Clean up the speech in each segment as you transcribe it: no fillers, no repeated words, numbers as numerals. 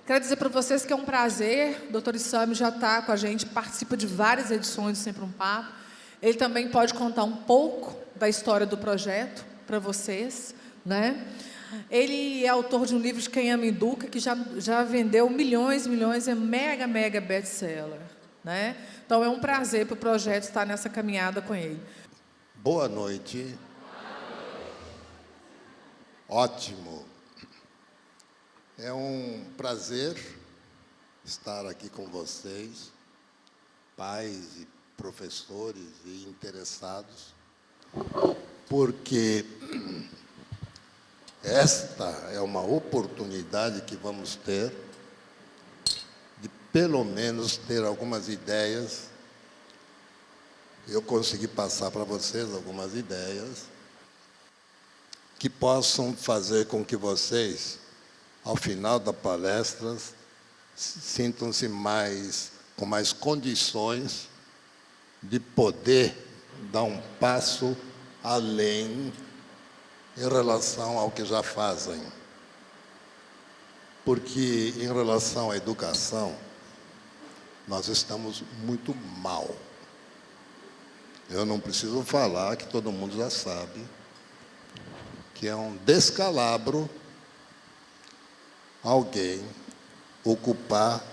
Quero dizer para vocês que é um prazer. O Dr. Issami já está com a gente, participa de várias edições do Sempre um Papo. Ele também pode contar um pouco da história do projeto para vocês, né? Ele é autor de um livro de Quem Ama Educa, que já vendeu milhões, é mega best-seller, né? Então é um prazer para o projeto estar nessa caminhada com ele. Boa noite. Ótimo. É um prazer estar aqui com vocês, pais e professores e interessados, porque esta é uma oportunidade que vamos ter de, pelo menos, ter algumas ideias. Eu consegui passar para vocês algumas ideias que possam fazer com que vocês, ao final da palestra, sintam-se com mais condições de poder dar um passo além em relação ao que já fazem. Porque, em relação à educação, nós estamos muito mal. Eu não preciso falar, que todo mundo já sabe, que é um descalabro alguém ocupar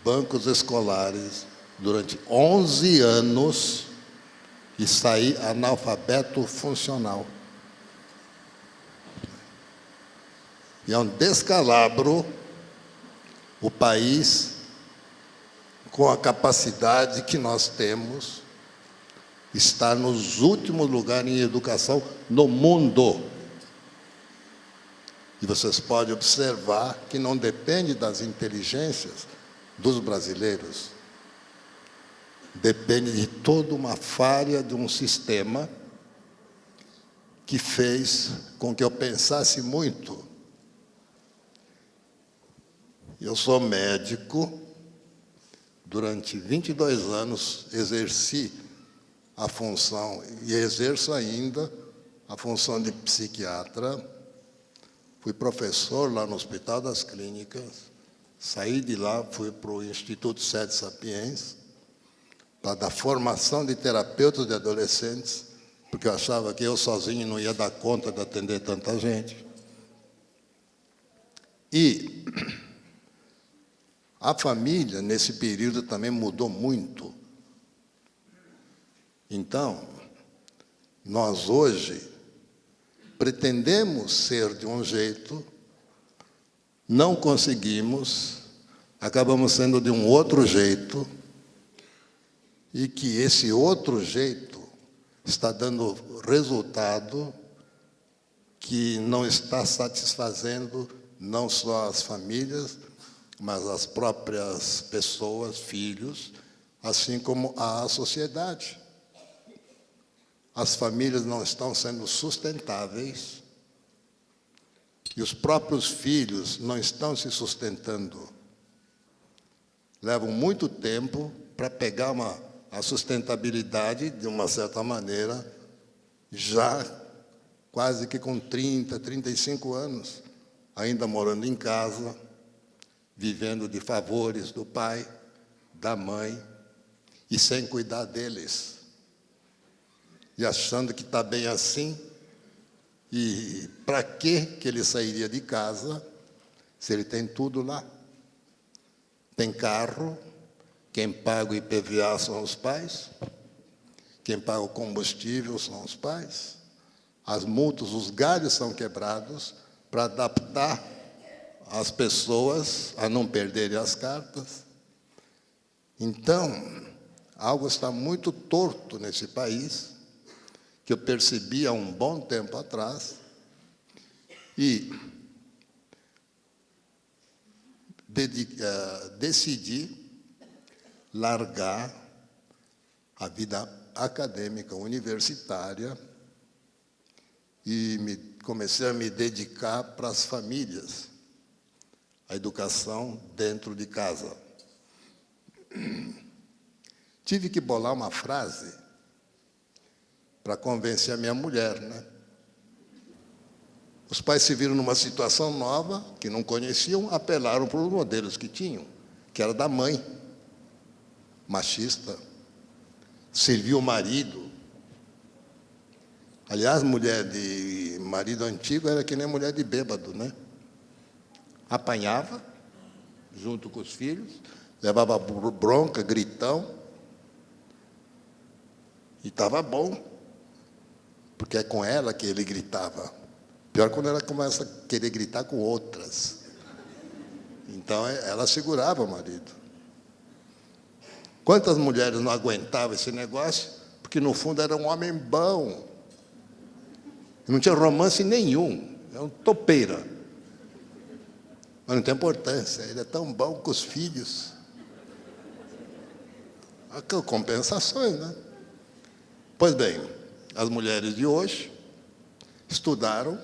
bancos escolares durante 11 anos e sair analfabeto funcional. E é um descalabro o país, com a capacidade que nós temos, estar nos últimos lugares em educação no mundo. E vocês podem observar que não depende das inteligências dos brasileiros. Depende de toda uma falha de um sistema que fez com que eu pensasse muito. Eu sou médico, durante 22 anos exerci a função, e exerço ainda, a função de psiquiatra. Fui professor lá no Hospital das Clínicas, saí de lá, fui para o Instituto Sede Sapiens, para dar formação de terapeutas de adolescentes, porque eu achava que eu sozinho não ia dar conta de atender tanta gente. E a família, nesse período, também mudou muito. Então, nós hoje pretendemos ser de um jeito, não conseguimos, acabamos sendo de um outro jeito, e que esse outro jeito está dando resultado que não está satisfazendo não só as famílias, mas as próprias pessoas, filhos, assim como a sociedade. As famílias não estão sendo sustentáveis e os próprios filhos não estão se sustentando. Levam muito tempo para pegar a sustentabilidade, de uma certa maneira, já quase que com 30, 35 anos, ainda morando em casa, vivendo de favores do pai, da mãe, e sem cuidar deles. E achando que está bem assim, e para que ele sairia de casa se ele tem tudo lá? Tem carro, quem paga o IPVA são os pais, quem paga o combustível são os pais, as multas, os galhos são quebrados para adaptar as pessoas a não perderem as cartas. Então, algo está muito torto nesse país, que eu percebi há um bom tempo atrás, e decidi largar a vida acadêmica universitária e comecei a me dedicar para as famílias, a educação dentro de casa. Tive que bolar uma frase para convencer a minha mulher, né? Os pais se viram numa situação nova, que não conheciam, apelaram para os modelos que tinham, que era da mãe, machista, serviu o marido. Aliás, mulher de marido antigo era que nem mulher de bêbado, né? Apanhava, junto com os filhos, levava bronca, gritão, e estava bom, porque é com ela que ele gritava. Pior quando ela começa a querer gritar com outras. Então, ela segurava o marido. Quantas mulheres não aguentavam esse negócio? Porque, no fundo, era um homem bom. Não tinha romance nenhum. É um topeira. Mas não tem importância. Ele é tão bom com os filhos. Compensações, né? Pois bem, as mulheres de hoje estudaram,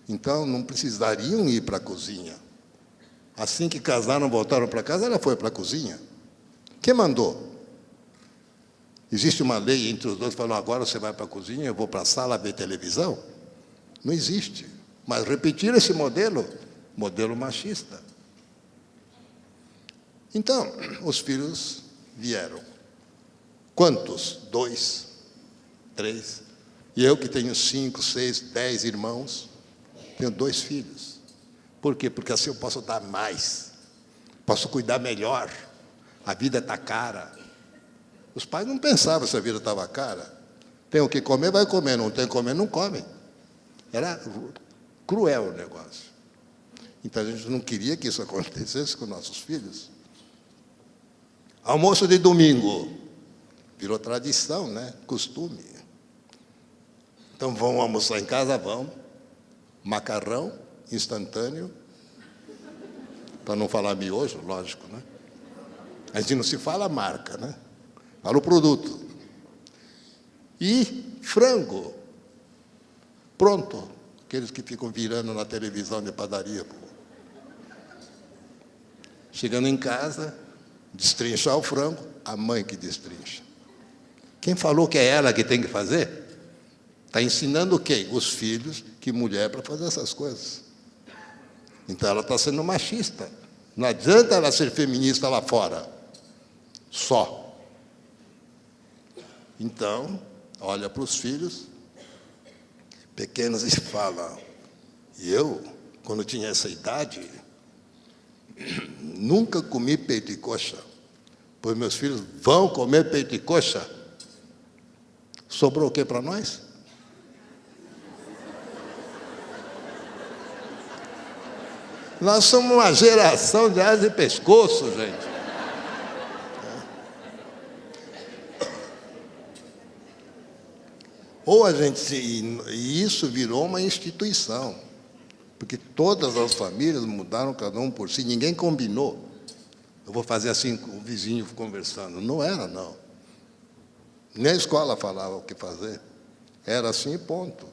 então não precisariam ir para a cozinha. Assim que casaram, voltaram para casa, ela foi para a cozinha. Quem mandou? Existe uma lei entre os dois que falam, agora você vai para a cozinha, eu vou para a sala ver televisão? Não existe. Mas repetir esse modelo machista. Então, os filhos vieram. Quantos? 2, 3. E eu que tenho 5, 6, 10 irmãos, tenho 2 filhos. Por quê? Porque assim eu posso dar mais, posso cuidar melhor. A vida está cara. Os pais não pensavam se a vida estava cara. Tem o que comer, vai comer. Não tem o que comer, não come. Era cruel o negócio. Então a gente não queria que isso acontecesse com nossos filhos. Almoço de domingo. Virou tradição, né? Costume. Então, vão almoçar em casa? Vão. Macarrão instantâneo. Para não falar miojo, lógico, né? A gente não se fala a marca, né? Fala o produto. E frango. Pronto. Aqueles que ficam virando na televisão de padaria. Chegando em casa, destrinchar o frango, a mãe que destrincha. Quem falou que é ela que tem que fazer? Está ensinando quem? Os filhos, que mulher para fazer essas coisas. Então ela está sendo machista. Não adianta ela ser feminista lá fora. Só. Então, olha para os filhos pequenos e fala, e eu, quando tinha essa idade, nunca comi peito e coxa, pois meus filhos vão comer peito e coxa. Sobrou o que para nós? Nós somos uma geração de asa e pescoço, gente. Ou a gente... E isso virou uma instituição. Porque todas as famílias mudaram cada um por si. Ninguém combinou. Eu vou fazer assim com o vizinho conversando. Não era, não. Nem a escola falava o que fazer. Era assim e ponto.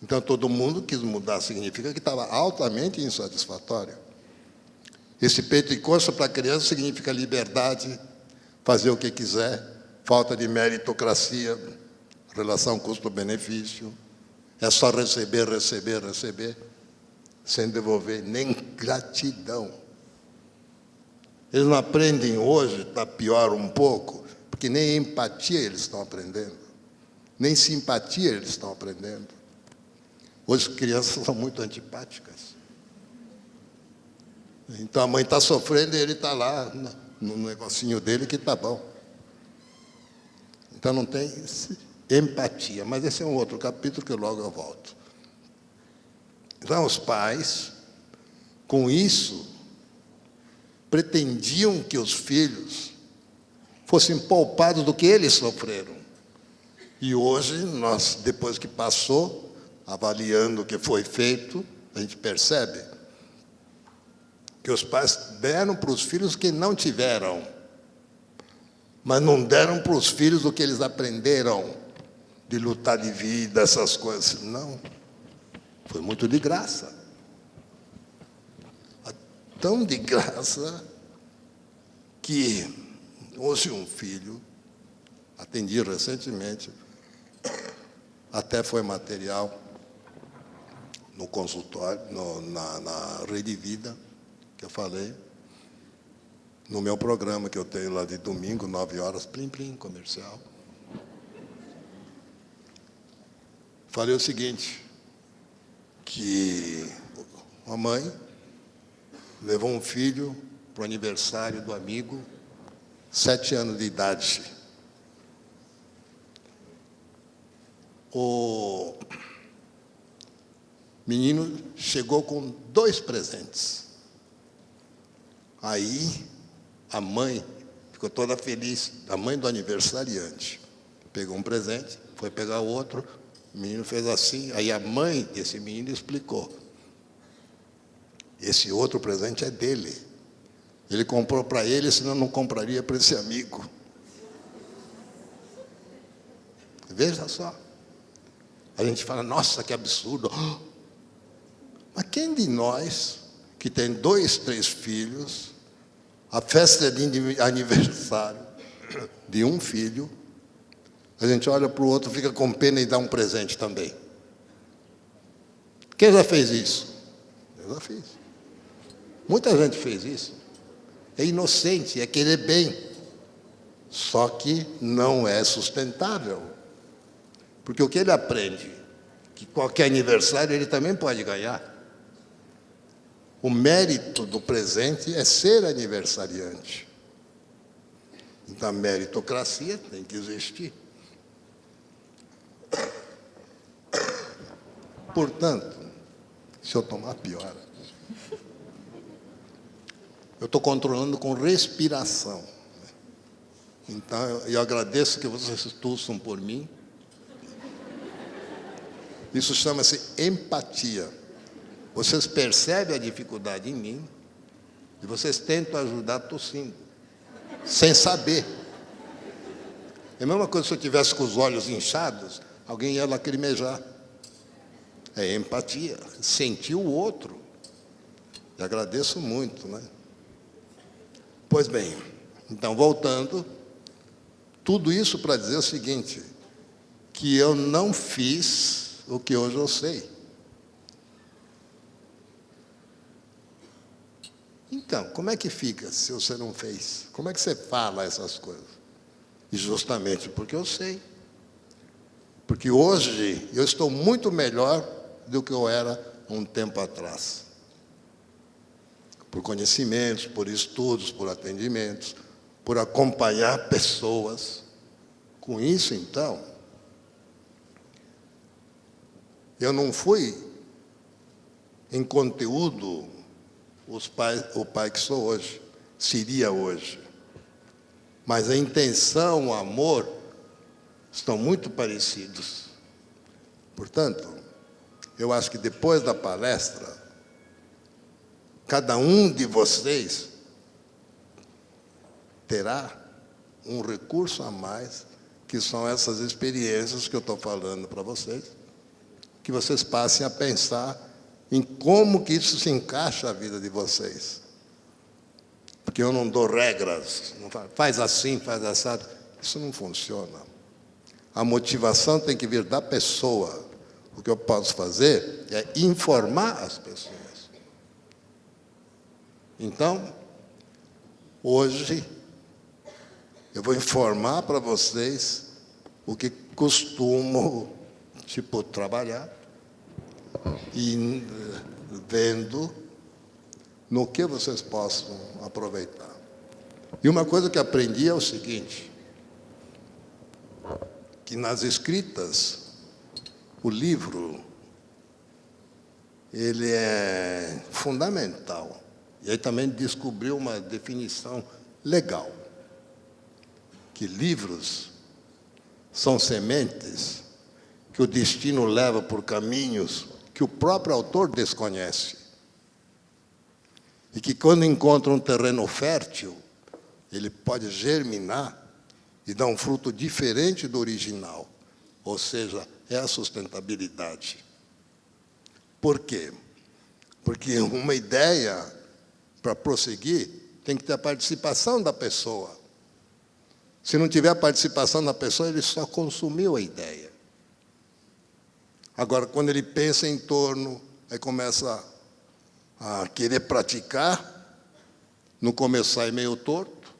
Então, todo mundo quis mudar, significa que estava altamente insatisfatório. Esse peito e coxa para a criança significa liberdade, fazer o que quiser, falta de meritocracia, relação custo-benefício. É só receber, receber, receber, sem devolver nem gratidão. Eles não aprendem hoje, está pior um pouco, porque nem empatia eles estão aprendendo, nem simpatia eles estão aprendendo. Hoje as crianças são muito antipáticas. Então a mãe está sofrendo e ele está lá no negocinho dele que está bom. Então não tem empatia, mas esse é um outro capítulo que logo eu volto. Então os pais, com isso, pretendiam que os filhos fossem poupados do que eles sofreram. E hoje, nós, depois que passou, avaliando o que foi feito, a gente percebe que os pais deram para os filhos o que não tiveram, mas não deram para os filhos o que eles aprenderam, de lutar de vida, essas coisas. Não, foi muito de graça. Tão de graça que hoje um filho, atendi recentemente, até foi material, no consultório, na Rede Vida, que eu falei, no meu programa que eu tenho lá de domingo, 9 horas, plim, plim, comercial. Falei o seguinte, que uma mãe levou um filho para o aniversário do amigo, 7 anos de idade. O menino chegou com 2 presentes. Aí, a mãe ficou toda feliz, a mãe do aniversariante. Pegou um presente, foi pegar o outro, o menino fez assim, aí a mãe desse menino explicou. Esse outro presente é dele. Ele comprou para ele, senão não compraria para esse amigo. Veja só. A gente fala, nossa, que absurdo. Mas quem de nós, que tem 2, 3 filhos, a festa de aniversário de um filho, a gente olha para o outro, fica com pena e dá um presente também? Quem já fez isso? Eu já fiz. Muita gente fez isso. É inocente, é querer bem. Só que não é sustentável. Porque o que ele aprende? Que qualquer aniversário ele também pode ganhar. O mérito do presente é ser aniversariante. Então, a meritocracia tem que existir. Portanto, se eu tomar, piora. Eu estou controlando com respiração. Então, eu agradeço que vocês tussam por mim. Isso chama-se empatia. Vocês percebem a dificuldade em mim e vocês tentam ajudar tossindo, sem saber. É a mesma coisa se eu tivesse com os olhos inchados, alguém ia lacrimejar. É empatia, sentir o outro. E agradeço muito, né? Pois bem, então, voltando, tudo isso para dizer o seguinte, que eu não fiz o que hoje eu sei. Então, como é que fica se você não fez? Como é que você fala essas coisas? E justamente porque eu sei. Porque hoje eu estou muito melhor do que eu era um tempo atrás. Por conhecimentos, por estudos, por atendimentos, por acompanhar pessoas. Com isso, então, eu não fui em conteúdo o pai que sou hoje, seria hoje. Mas a intenção, o amor, estão muito parecidos. Portanto, eu acho que depois da palestra, cada um de vocês terá um recurso a mais, que são essas experiências que eu estou falando para vocês, que vocês passem a pensar em como que isso se encaixa na vida de vocês. Porque eu não dou regras, não faz assim, faz assado. Isso não funciona. A motivação tem que vir da pessoa. O que eu posso fazer é informar as pessoas. Então, hoje, eu vou informar para vocês o que costumo, trabalhar e vendo no que vocês possam aproveitar. E uma coisa que aprendi é o seguinte, que nas escritas, o livro, ele é fundamental. E aí também descobriu uma definição legal, que livros são sementes que o destino leva por caminhos que o próprio autor desconhece. E que quando encontra um terreno fértil, ele pode germinar e dar um fruto diferente do original. Ou seja, é a sustentabilidade. Por quê? Porque uma ideia, para prosseguir, tem que ter a participação da pessoa. Se não tiver a participação da pessoa, ele só consumiu a ideia. Agora, quando ele pensa em torno aí começa a querer praticar, no começo sai meio torto,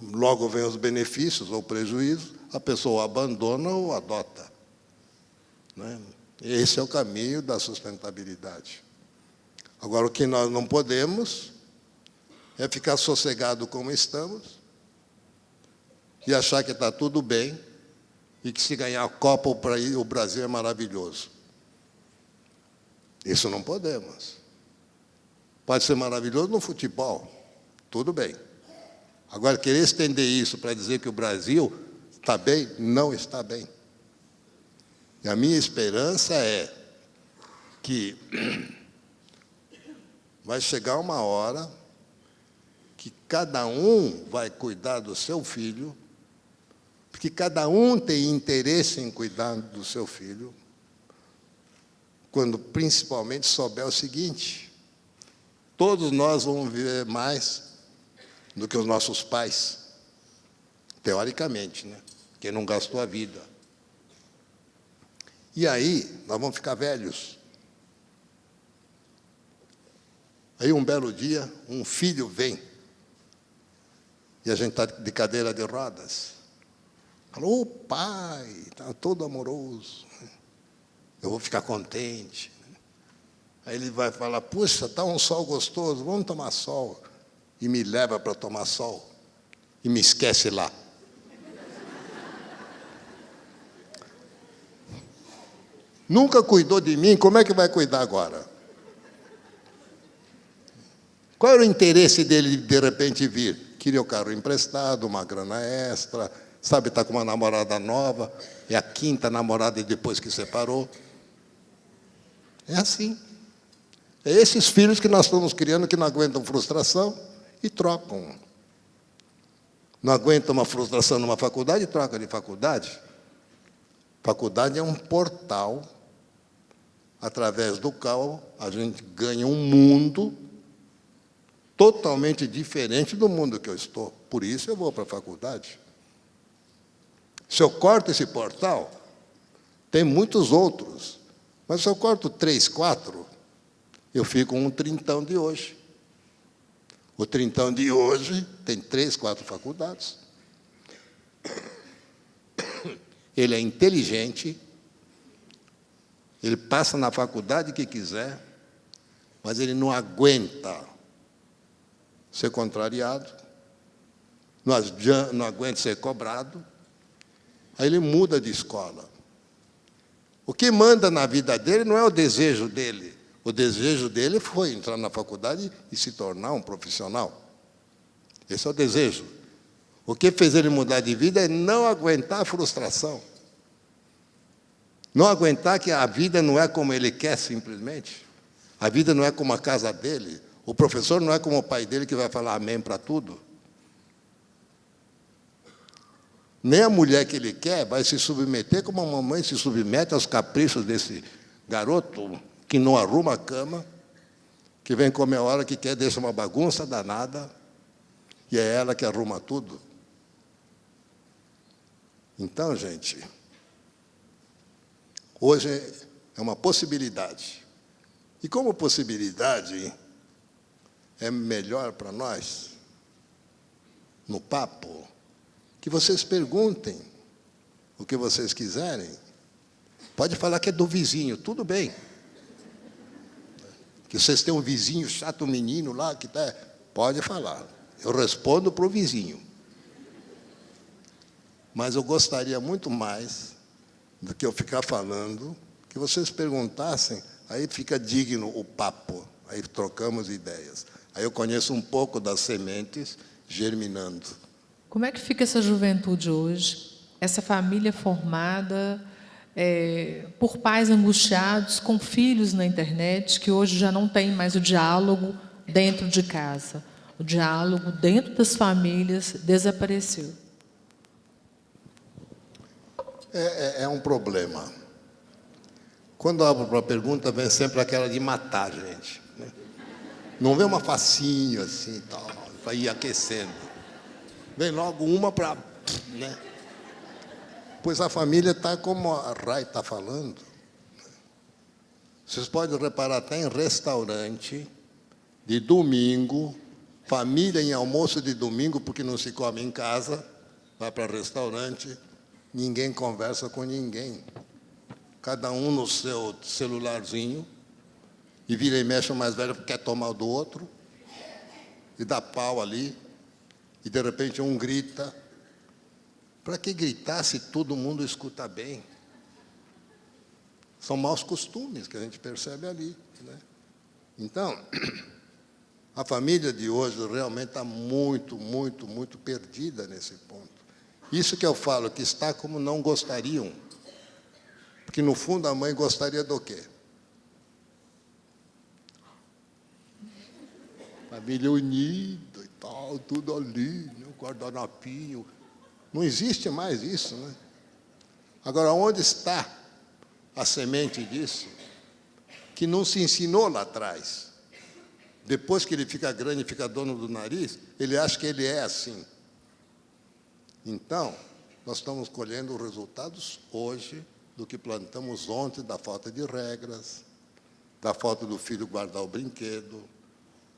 logo vem os benefícios ou prejuízos, a pessoa abandona ou adota. Né? Esse é o caminho da sustentabilidade. Agora, o que nós não podemos é ficar sossegado como estamos e achar que está tudo bem e que se ganhar a Copa o Brasil é maravilhoso. Isso não podemos. Pode ser maravilhoso no futebol, tudo bem. Agora, querer estender isso para dizer que o Brasil está bem, não está bem. E a minha esperança é que vai chegar uma hora que cada um vai cuidar do seu filho, porque cada um tem interesse em cuidar do seu filho, quando principalmente souber o seguinte: todos nós vamos viver mais do que os nossos pais, teoricamente, né? Quem não gastou a vida. E aí, nós vamos ficar velhos. Aí, um belo dia, um filho vem, e a gente está de cadeira de rodas. Falou: ô pai, está todo amoroso, eu vou ficar contente. Aí ele vai falar: puxa, está um sol gostoso, vamos tomar sol. E me leva para tomar sol, e me esquece lá. Nunca cuidou de mim, como é que vai cuidar agora? Qual era o interesse dele de repente vir? Queria o carro emprestado, uma grana extra, sabe, está com uma namorada nova, é a quinta namorada depois que separou. É assim. É esses filhos que nós estamos criando que não aguentam frustração e trocam. Não aguentam uma frustração numa faculdade e trocam de faculdade. Faculdade é um portal através do qual a gente ganha um mundo totalmente diferente do mundo que eu estou. Por isso eu vou para a faculdade. Se eu corto esse portal, tem muitos outros. Mas se eu corto 3, 4, eu fico com um trintão de hoje. O trintão de hoje tem 3, 4 faculdades. Ele é inteligente, ele passa na faculdade que quiser, mas ele não aguenta ser contrariado, não aguenta ser cobrado, aí ele muda de escola. O que manda na vida dele não é o desejo dele. O desejo dele foi entrar na faculdade e se tornar um profissional. Esse é o desejo. O que fez ele mudar de vida é não aguentar a frustração. Não aguentar que a vida não é como ele quer, simplesmente. A vida não é como a casa dele. O professor não é como o pai dele que vai falar amém para tudo. Nem a mulher que ele quer vai se submeter como a mamãe se submete aos caprichos desse garoto que não arruma a cama, que vem comer a hora que quer, deixa uma bagunça danada, e é ela que arruma tudo. Então, gente, hoje é uma possibilidade. E como possibilidade é melhor para nós, no papo, que vocês perguntem o que vocês quiserem. Pode falar que é do vizinho, tudo bem. Que vocês têm um vizinho chato, um menino lá, que está... Pode falar. Eu respondo para o vizinho. Mas eu gostaria muito mais do que eu ficar falando, que vocês perguntassem, aí fica digno o papo, aí trocamos ideias. Aí eu conheço um pouco das sementes germinando. Como é que fica essa juventude hoje? Essa família formada por pais angustiados, com filhos na internet, que hoje já não tem mais o diálogo dentro de casa. O diálogo dentro das famílias desapareceu. É um problema. Quando eu abro para a pergunta, vem sempre aquela de matar, gente. Né? Não vem uma facinho assim, tal, para ir aquecendo. Vem logo uma para... Né? Pois a família está como a Rai está falando. Vocês podem reparar até em restaurante, de domingo, família em almoço de domingo, porque não se come em casa, vai para restaurante, ninguém conversa com ninguém. Cada um no seu celularzinho, e vira e mexe o mais velho quer tomar o do outro, e dá pau ali, e de repente um grita. Para que gritar se todo mundo escuta bem? São maus costumes que a gente percebe ali, né? Então, a família de hoje realmente está muito, muito, muito perdida nesse ponto. Isso que eu falo, que está como não gostariam. Porque, no fundo, a mãe gostaria do quê? Família unida e tal, tudo ali, né? O guardanapinho. Não existe mais isso, né? Agora, onde está a semente disso? Que não se ensinou lá atrás. Depois que ele fica grande e fica dono do nariz, ele acha que ele é assim. Então, nós estamos colhendo resultados hoje do que plantamos ontem, da falta de regras, da falta do filho guardar o brinquedo,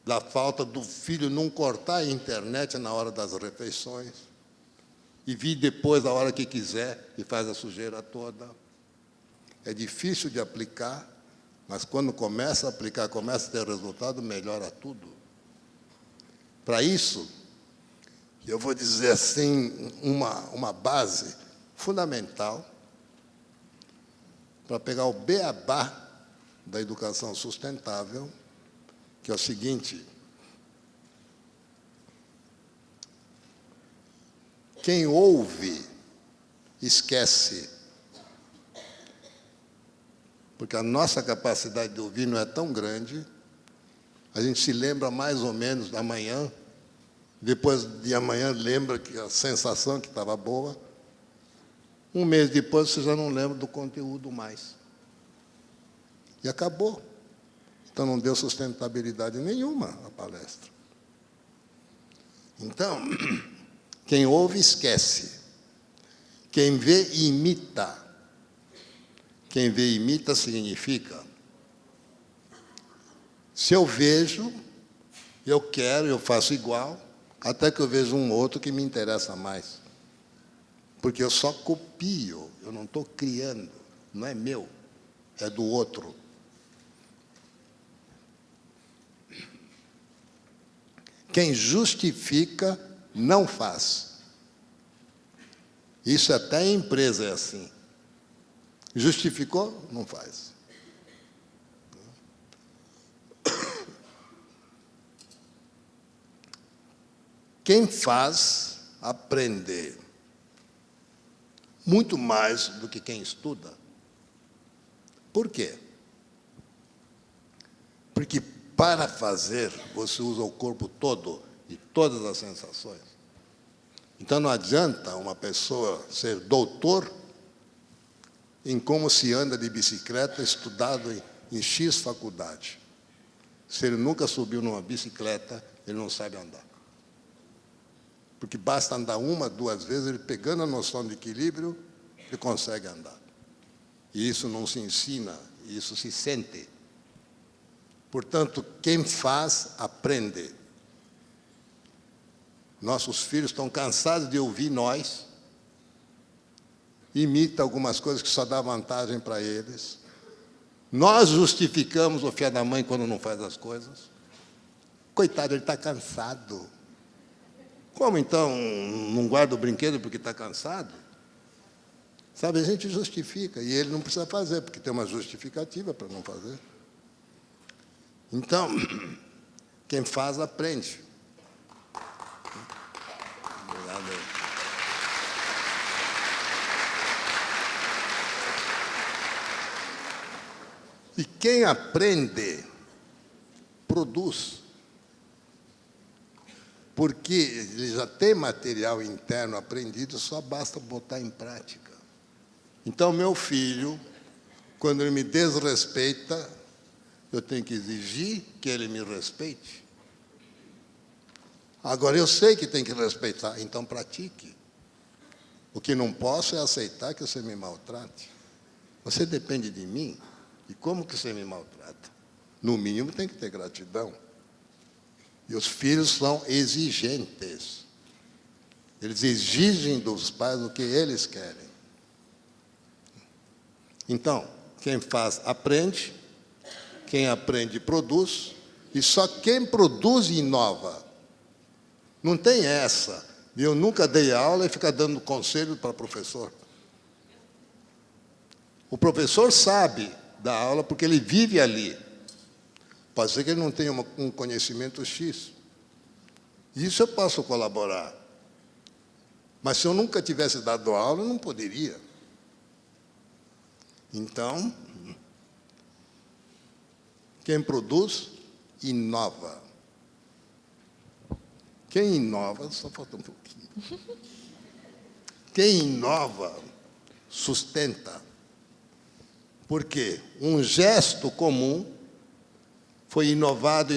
da falta do filho não cortar a internet na hora das refeições e vir depois a hora que quiser e faz a sujeira toda. É difícil de aplicar, mas quando começa a aplicar, começa a ter resultado, melhora tudo. Para isso, eu vou dizer assim, uma base fundamental para pegar o beabá da educação sustentável, que é o seguinte: quem ouve, esquece. Porque a nossa capacidade de ouvir não é tão grande, a gente se lembra mais ou menos da manhã, depois de amanhã lembra que a sensação que estava boa, um mês depois você já não lembra do conteúdo mais. E acabou. Então não deu sustentabilidade nenhuma à palestra. Então, quem ouve, esquece. Quem vê, imita. Quem vê e imita significa, se eu vejo, eu quero, eu faço igual, até que eu vejo um outro que me interessa mais. Porque eu só copio, eu não estou criando, não é meu, é do outro. Quem justifica, não faz. Isso até em empresa é assim. Justificou? Não faz. Quem faz, aprende. Muito mais do que quem estuda. Por quê? Porque para fazer, você usa o corpo todo e todas as sensações. Então não adianta uma pessoa ser doutor em como se anda de bicicleta, estudado em X faculdade. Se ele nunca subiu numa bicicleta, ele não sabe andar. Porque basta andar uma, duas vezes, ele pegando a noção de equilíbrio, ele consegue andar. E isso não se ensina, isso se sente. Portanto, quem faz, aprende. Nossos filhos estão cansados de ouvir nós, imita algumas coisas que só dá vantagem para eles. Nós justificamos o filho da mãe quando não faz as coisas. Coitado, ele está cansado. Como então não guarda o brinquedo porque está cansado? Sabe, a gente justifica, e ele não precisa fazer, porque tem uma justificativa para não fazer. Então, quem faz, aprende. Obrigado. E quem aprende, produz. Porque ele já tem material interno aprendido, só basta botar em prática. Então, meu filho, quando ele me desrespeita, eu tenho que exigir que ele me respeite. Agora, eu sei que tem que respeitar, então pratique. O que não posso é aceitar que você me maltrate. Você depende de mim, E como que você me maltrata? No mínimo, tem que ter gratidão. E os filhos são exigentes. Eles exigem dos pais o que eles querem. Então, quem faz, aprende. Quem aprende, produz. E só quem produz, inova. Não tem essa. Eu nunca dei aula e ficar dando conselho para o professor. O professor sabe dar aula porque ele vive ali. Pode ser que ele não tenha um conhecimento X. Isso eu posso colaborar. Mas se eu nunca tivesse dado aula, eu não poderia. Então, quem produz, inova. Quem inova, só falta um pouquinho. Quem inova, sustenta. Porque um gesto comum foi inovado,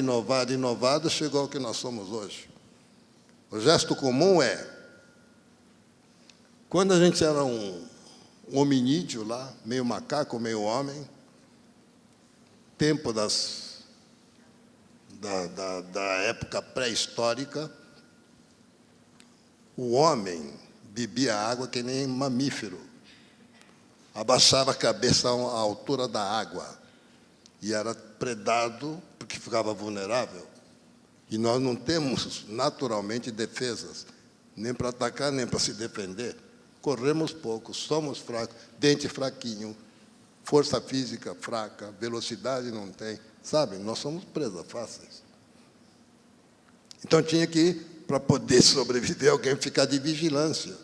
chegou ao que nós somos hoje. O gesto comum é, quando a gente era um hominídeo lá, meio macaco, meio homem, tempo da época pré-histórica, o homem bebia água que nem mamífero. Abaixava a cabeça à altura da água. E era predado porque ficava vulnerável. E nós não temos, naturalmente, defesas, nem para atacar, nem para se defender. Corremos pouco, somos fracos, dente fraquinho, força física fraca, velocidade não tem. Sabe, nós somos presas fáceis. Então tinha que, para poder sobreviver, alguém ficar de vigilância.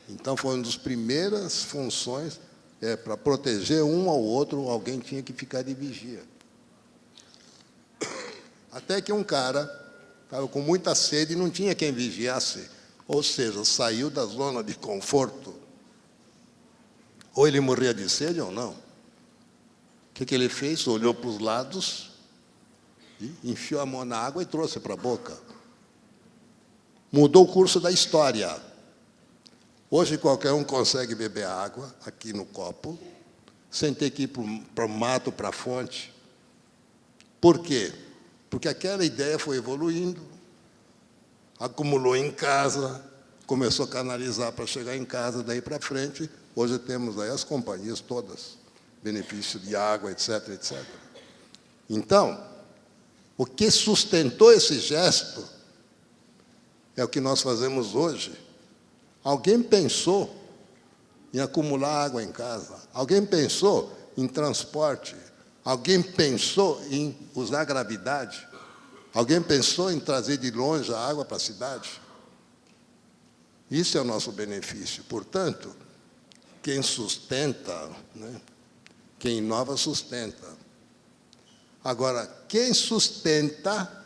Então foi uma das primeiras funções, para proteger um ao outro, alguém tinha que ficar de vigia. Até que um cara estava com muita sede e não tinha quem vigiasse. Ou seja, saiu da zona de conforto. Ou ele morria de sede ou não. O que ele fez? Olhou para os lados, e enfiou a mão na água e trouxe para a boca. Mudou o curso da história. Hoje qualquer um consegue beber água aqui no copo, sem ter que ir para o mato, para a fonte. Por quê? Porque aquela ideia foi evoluindo, acumulou em casa, começou a canalizar para chegar em casa, daí para frente. Hoje temos aí as companhias todas, benefício de água, etc, etc. Então, o que sustentou esse gesto é o que nós fazemos hoje. Alguém pensou em acumular água em casa. Alguém pensou em transporte. Alguém pensou em usar gravidade. Alguém pensou em trazer de longe a água para a cidade. Isso é o nosso benefício. Portanto, quem sustenta, né? Quem inova, sustenta. Agora, quem sustenta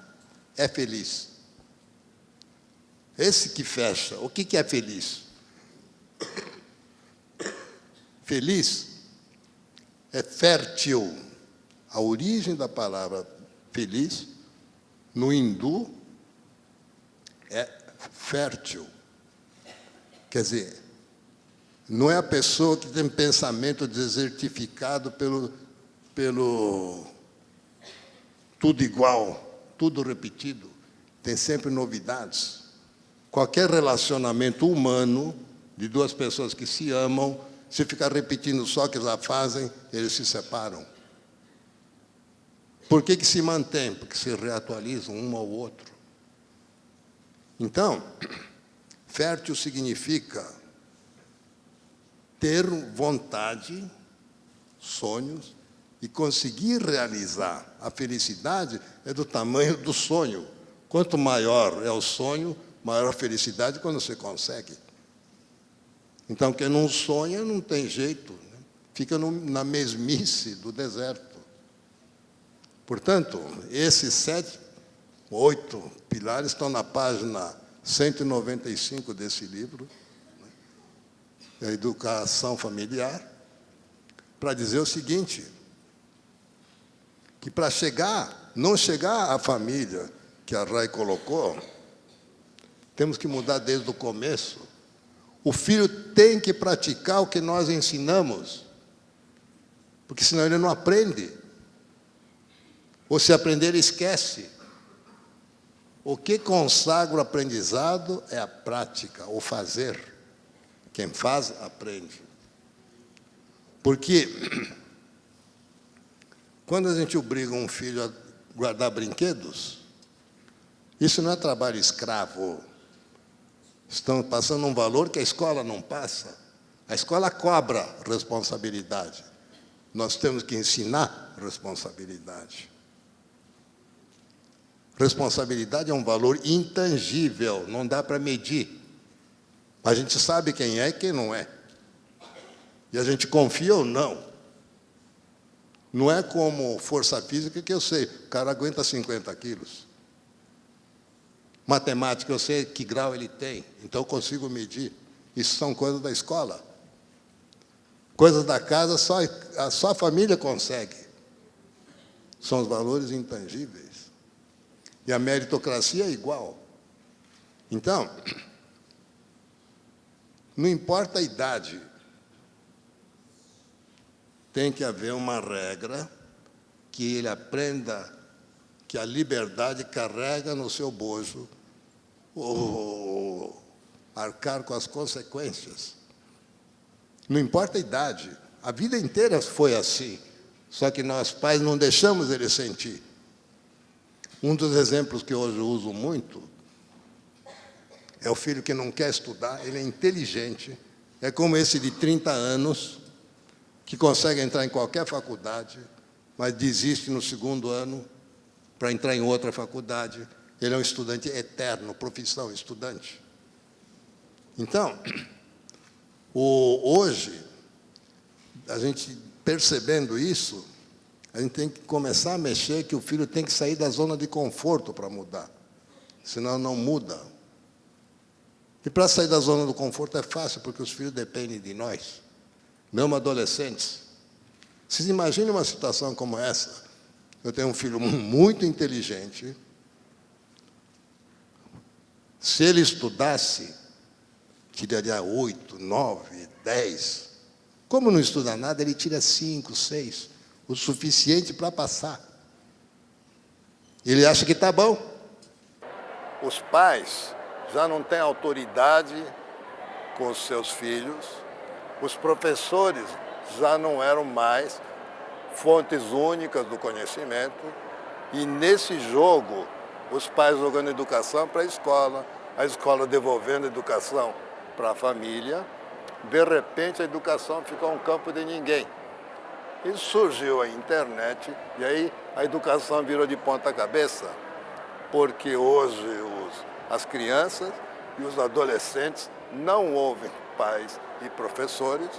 é feliz. Esse que fecha. O que é feliz? Feliz é fértil. A origem da palavra feliz, no hindu, é fértil. Quer dizer, não é a pessoa que tem pensamento desertificado pelo tudo igual, tudo repetido. Tem sempre novidades. Qualquer relacionamento humano de duas pessoas que se amam, se ficar repetindo só o que já fazem, eles se separam. Por que se mantém? Porque se reatualizam um ao outro. Então, fértil significa ter vontade, sonhos, e conseguir realizar. A felicidade é do tamanho do sonho. Quanto maior é o sonho, maior a felicidade quando você consegue. Então, quem não sonha, não tem jeito, né? Fica na mesmice do deserto. Portanto, esses 8 pilares estão na página 195 desse livro, né? A educação familiar, para dizer o seguinte, que para não chegar à família que a Rai colocou, temos que mudar desde o começo. O filho tem que praticar o que nós ensinamos. porque senão ele não aprende. Ou se aprender, ele esquece. O que consagra o aprendizado é a prática, o fazer. Quem faz, aprende. Porque quando a gente obriga um filho a guardar brinquedos, isso não é trabalho escravo. Estão passando um valor que a escola não passa. A escola cobra responsabilidade. Nós temos que ensinar responsabilidade. Responsabilidade é um valor intangível, não dá para medir. A gente sabe quem é e quem não é. E a gente confia ou não. Não é como força física que eu sei, o cara aguenta 50 quilos. Matemática, eu sei que grau ele tem, então eu consigo medir. Isso são coisas da escola. Coisas da casa, só a família consegue. São os valores intangíveis. E a meritocracia é igual. Então, não importa a idade, tem que haver uma regra que ele aprenda que a liberdade carrega no seu bojo o arcar com as consequências. Não importa a idade, a vida inteira foi assim, só que nós pais não deixamos ele sentir. Um dos exemplos que hoje eu uso muito é o filho que não quer estudar, ele é inteligente, é como esse de 30 anos, que consegue entrar em qualquer faculdade, mas desiste no segundo ano para entrar em outra faculdade. Ele é um estudante eterno, profissão, estudante. Então, hoje, a gente percebendo isso, a gente tem que começar a mexer que o filho tem que sair da zona de conforto para mudar, senão não muda. E para sair da zona do conforto é fácil, porque os filhos dependem de nós, mesmo adolescentes. Vocês imaginem uma situação como essa. Eu tenho um filho muito inteligente. Se ele estudasse, tiraria 8, 9, 10. Como não estuda nada, ele tira 5, 6, o suficiente para passar. Ele acha que está bom. Os pais já não têm autoridade com os seus filhos. Os professores já não eram mais fontes únicas do conhecimento. E nesse jogo, os pais jogando educação para a escola devolvendo educação para a família, de repente a educação ficou um campo de ninguém. E surgiu a internet, e aí a educação virou de ponta cabeça, porque hoje as crianças e os adolescentes não ouvem pais e professores,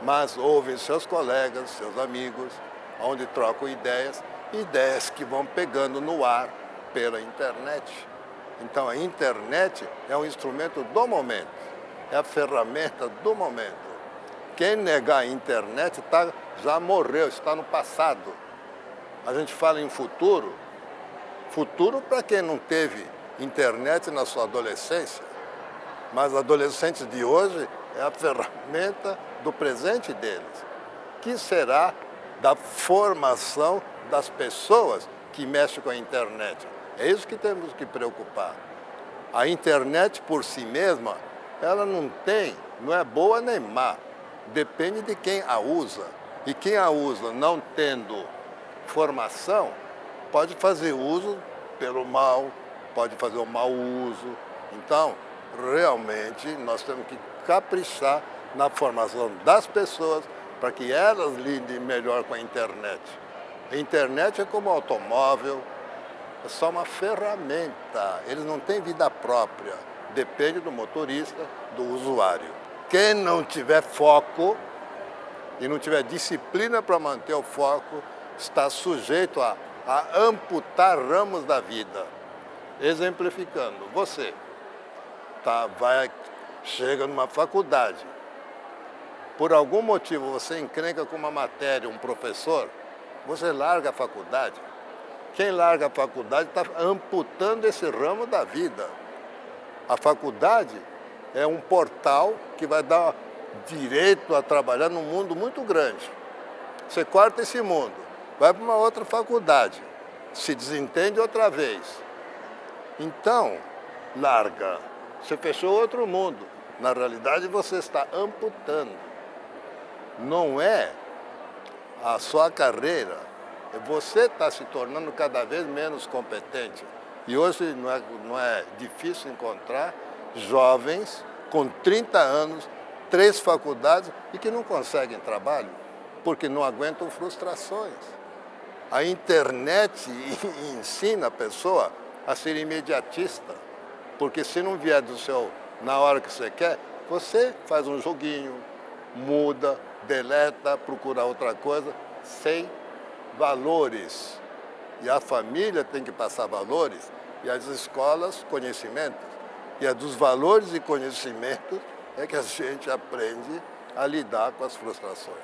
mas ouvem seus colegas, seus amigos, onde trocam ideias que vão pegando no ar pela internet. Então a internet é um instrumento do momento, é a ferramenta do momento. Quem negar a internet já morreu, está no passado. A gente fala em futuro para quem não teve internet na sua adolescência, mas adolescentes de hoje é a ferramenta do presente deles, que será da formação das pessoas que mexem com a internet. É isso que temos que preocupar. A internet por si mesma, ela não é boa nem má, depende de quem a usa. E quem a usa não tendo formação, pode fazer uso pelo mal, pode fazer o mau uso. Então, realmente, nós temos que caprichar na formação das pessoas para que elas lidem melhor com a internet. A internet é como automóvel, é só uma ferramenta, eles não têm vida própria, depende do motorista, do usuário. Quem não tiver foco e não tiver disciplina para manter o foco, está sujeito a amputar ramos da vida. Exemplificando, você chega numa faculdade, por algum motivo você encrenca com uma matéria, um professor, você larga a faculdade. Quem larga a faculdade está amputando esse ramo da vida. A faculdade é um portal que vai dar direito a trabalhar num mundo muito grande. Você corta esse mundo, vai para uma outra faculdade, se desentende outra vez. Então, larga. Você fechou outro mundo. Na realidade, você está amputando. Não é a sua carreira. Você está se tornando cada vez menos competente. E hoje não é difícil encontrar jovens com 30 anos, 3 faculdades e que não conseguem trabalho, porque não aguentam frustrações. A internet ensina a pessoa a ser imediatista, porque se não vier do seu na hora que você quer, você faz um joguinho, muda, deleta, procura outra coisa, sem valores. E a família tem que passar valores, e as escolas, conhecimentos. E é dos valores e conhecimentos é que a gente aprende a lidar com as frustrações.